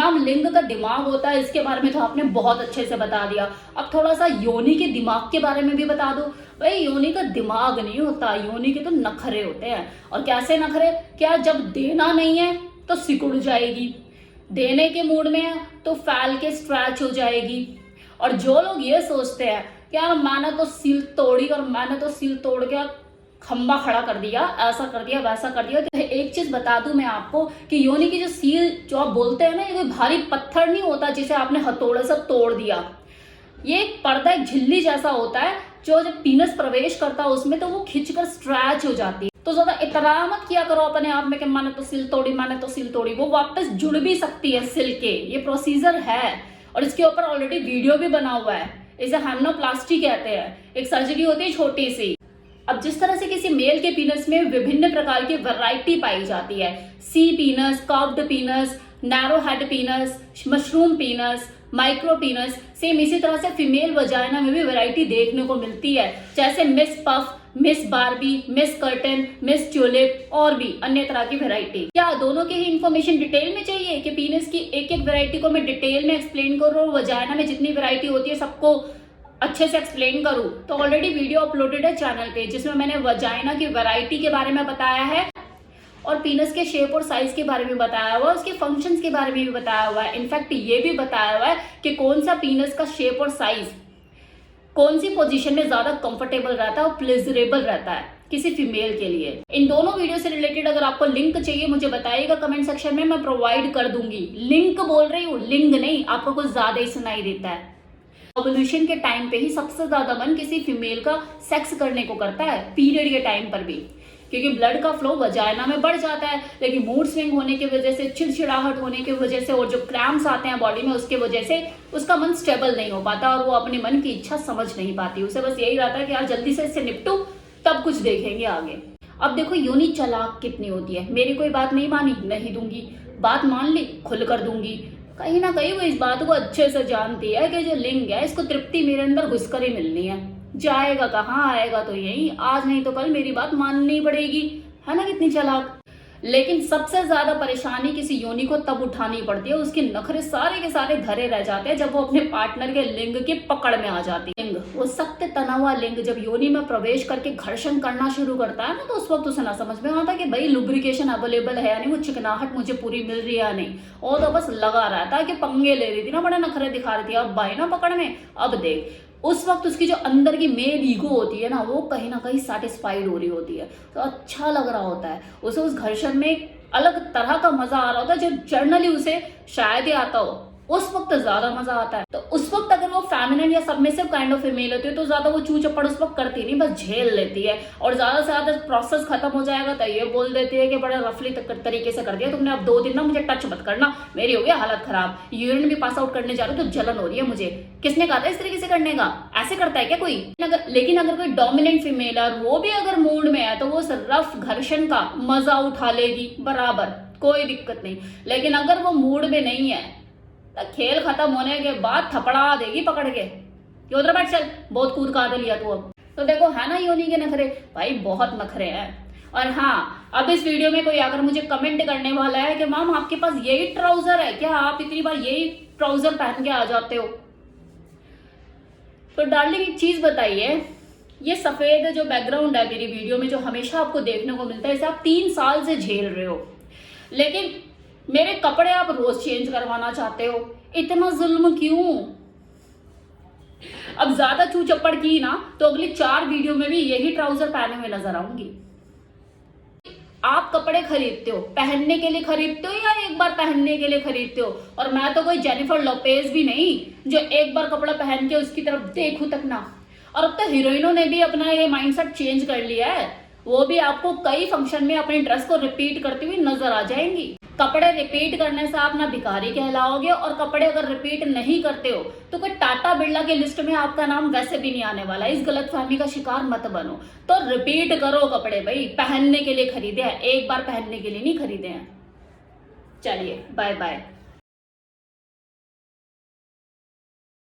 Ma'am लिंग का दिमाग होता है, इसके बारे में तो आपने बहुत अच्छे से बता दिया। अब थोड़ा सा योनि के दिमाग के बारे में भी बता दो। भाई योनि का दिमाग नहीं होता, योनि के तो नखरे होते हैं। और कैसे नखरे? क्या जब देना नहीं है तो सिकुड़ जाएगी, देने के मूड में है तो फैल के स्ट्रैच हो जाएगी। और जो लोग ये सोचते हैं कि यार मैंने तो सील तोड़ी और मैंने तो सील तोड़ के खंबा खड़ा कर दिया, ऐसा कर दिया वैसा कर दिया, तो एक चीज बता दूं मैं आपको कि योनि की जो सील जो आप बोलते हैं ना, ये कोई भारी पत्थर नहीं होता जिसे आपने हथौड़े से तोड़ दिया। ये एक पर्दा, एक झिल्ली जैसा होता है जो जब पीनस प्रवेश करता है उसमें तो वो खिंचकर स्ट्रैच हो जाती है। तो ज्यादा इतरा मत किया करो अपने आप में कि मैंने तो सिल तोड़ी, मैंने तो सिल तोड़ी। वो वापस जुड़ भी सकती है सिल के, ये प्रोसीजर है और इसके ऊपर ऑलरेडी वीडियो भी बना हुआ है। इसे हेम्नोप्लास्टी कहते हैं, एक सर्जरी होती है छोटी सी। अब जिस तरह से किसी मेल के पीनस में विभिन्न प्रकार की वैरायटी पाई जाती है, सी penis, curved penis, narrow head penis, mushroom penis, micro penis, same इसी तरह से फीमेल वजाइना में भी वैरायटी देखने को मिलती है, जैसे miss puff, miss Barbie, miss curtain, miss tulip और भी अन्य तरह की वैरायटी। क्या दोनों की ही इंफॉर्मेशन डिटेल में चाहिए कि पीनस की एक एक वैरायटी को मैं डिटेल में एक्सप्लेन करूँ, वजाइना में जितनी वैरायटी होती है सबको अच्छे से एक्सप्लेन करूं? तो ऑलरेडी वीडियो अपलोडेड है चैनल पे जिसमें मैंने वजाइना की वैरायटी के बारे में बताया है और पीनस के शेप और साइज के बारे में बताया हुआ है, उसके फंक्शंस के बारे में भी बताया हुआ है। इनफैक्ट ये भी बताया हुआ है कि कौन सा पीनस का शेप और साइज कौन सी पोजीशन में ज्यादा कंफर्टेबल रहता है और प्लेजरेबल रहता है किसी फीमेल के लिए। इन दोनों वीडियो से रिलेटेड अगर आपको लिंक चाहिए मुझे बताइएगा कमेंट सेक्शन में, मैं प्रोवाइड कर दूंगी। लिंक बोल रही हूँ, लिंक नहीं, आपको कुछ ज्यादा ही सुनाई देता है। ओवुलेशन के टाइम पे ही सबसे ज्यादा मन किसी फीमेल का सेक्स करने को करता है, पीरियड के टाइम पर भी, क्योंकि ब्लड का फ्लो वजाइना में बढ़ जाता है। लेकिन मूड स्विंग होने की वजह से, चिड़चिड़ाहट होने की वजह से और जो क्रैम्प्स आते हैं बॉडी में उसके वजह से उसका मन स्टेबल नहीं हो पाता और वो अपने मन की इच्छा समझ नहीं पाती। उसे बस यही रहता है कि यार जल्दी से इससे निपटू तब कुछ देखेंगे आगे। अब देखो योनि चालाक कितनी होती है। मेरी कोई बात नहीं मानी, नहीं दूंगी, बात मान ली खुल कर दूंगी। कहीं ना कहीं वो इस बात को अच्छे से जानती है कि जो लिंग है इसको तृप्ति मेरे अंदर घुसकर ही मिलनी है। जाएगा कहाँ, आएगा तो यही, आज नहीं तो कल मेरी बात माननी पड़ेगी। है ना कितनी चालाक। लेकिन सबसे ज्यादा परेशानी किसी योनि को तब उठानी पड़ती है, उसके नखरे सारे के सारे धरे रह जाते हैं जब वो अपने पार्टनर के लिंग की पकड़ में आ जाती है। लिंग, वो सख्त तना हुआ लिंग जब योनि में प्रवेश करके घर्षण करना शुरू करता है ना, तो उस वक्त उसे ना समझ में आता कि भाई लुब्रिकेशन अवेलेबल है या नहीं, वो चिकनाहट मुझे पूरी मिल रही है या नहीं। और तो बस लगा रहता है कि पंगे ले रही थी ना, बड़े नखरे दिखा रही थी, अब भाई ना पकड़ में, अब देख। उस वक्त उसकी जो अंदर की मेल ईगो होती है ना, वो कहीं ना कहीं सेटिस्फाइड हो रही होती है, तो अच्छा लग रहा होता है उसे। उस घर्षण में एक अलग तरह का मजा आ रहा होता है जो जर्नली उसे शायद ही आता हो, उस वक्त ज्यादा मजा आता है। तो उस वक्त अगर वो फेमिनिन या सबमिसिव काइंड ऑफ फीमेल होती है तो ज्यादा वो चू चप्पड़ उस वक्त करती नहीं, बस झेल लेती है। और ज्यादा से ज्यादा प्रोसेस खत्म हो जाएगा तो ये बोल देती है कि बड़ा रफली तरीके से कर दिया तुमने, अब 2 दिन ना मुझे टच मत करना, मेरी हो गई हालत खराब, यूरिन भी पास आउट करने जा रही तो जलन हो रही है मुझे। किसने कहा था इस तरीके से करने का? ऐसे करता है क्या कोई? लेकिन अगर कोई डोमिनेंट फीमेल है और वो भी अगर मूड में है तो वो रफ घर्षण का मजा उठा लेगी बराबर, कोई दिक्कत नहीं। लेकिन अगर वो मूड में नहीं है तो खेल खत्म होने के बाद थपड़ा देगी पकड़ के कि उधर बैठ चल, बहुत कूद का दे लिया तू अब। तो देखो है ना योनि के नखरे, भाई बहुत नखरे हैं। और हाँ, अब इस वीडियो में कोई अगर मुझे कमेंट करने वाला है कि मैम आपके पास यही ट्राउजर है क्या, आप इतनी बार यही ट्राउजर पहन के आ जाते हो, तो डार्लिंग एक चीज बताइए, ये सफेद जो बैकग्राउंड है मेरी वीडियो में जो हमेशा आपको देखने को मिलता है, इसे आप 3 साल से झेल रहे हो, लेकिन मेरे कपड़े आप रोज चेंज करवाना चाहते हो, इतना जुल्म क्यों? अब ज्यादा चू चप्पड़ की ना तो अगली 4 वीडियो में भी यही ट्राउजर पहने हुए नजर आऊंगी। आप कपड़े खरीदते हो, पहनने के लिए खरीदते हो या एक बार पहनने के लिए खरीदते हो? और मैं तो कोई जेनिफर लोपेज भी नहीं जो एक बार कपड़ा पहन के उसकी तरफ देखूं तक ना। और अब तो हीरोइनों ने भी अपना ये माइंडसेट चेंज कर लिया है, वो भी आपको कई फंक्शन में अपनी ड्रेस को रिपीट करती हुई नजर आ जाएंगी। कपड़े रिपीट करने से आप ना भिखारी कहलाओगे, और कपड़े अगर रिपीट नहीं करते हो तो कोई टाटा बिरला की लिस्ट में आपका नाम वैसे भी नहीं आने वाला। इस गलतफहमी का शिकार मत बनो। तो रिपीट करो कपड़े, भाई पहनने के लिए खरीदे हैं, एक बार पहनने के लिए नहीं खरीदे हैं। चलिए बाय बाय।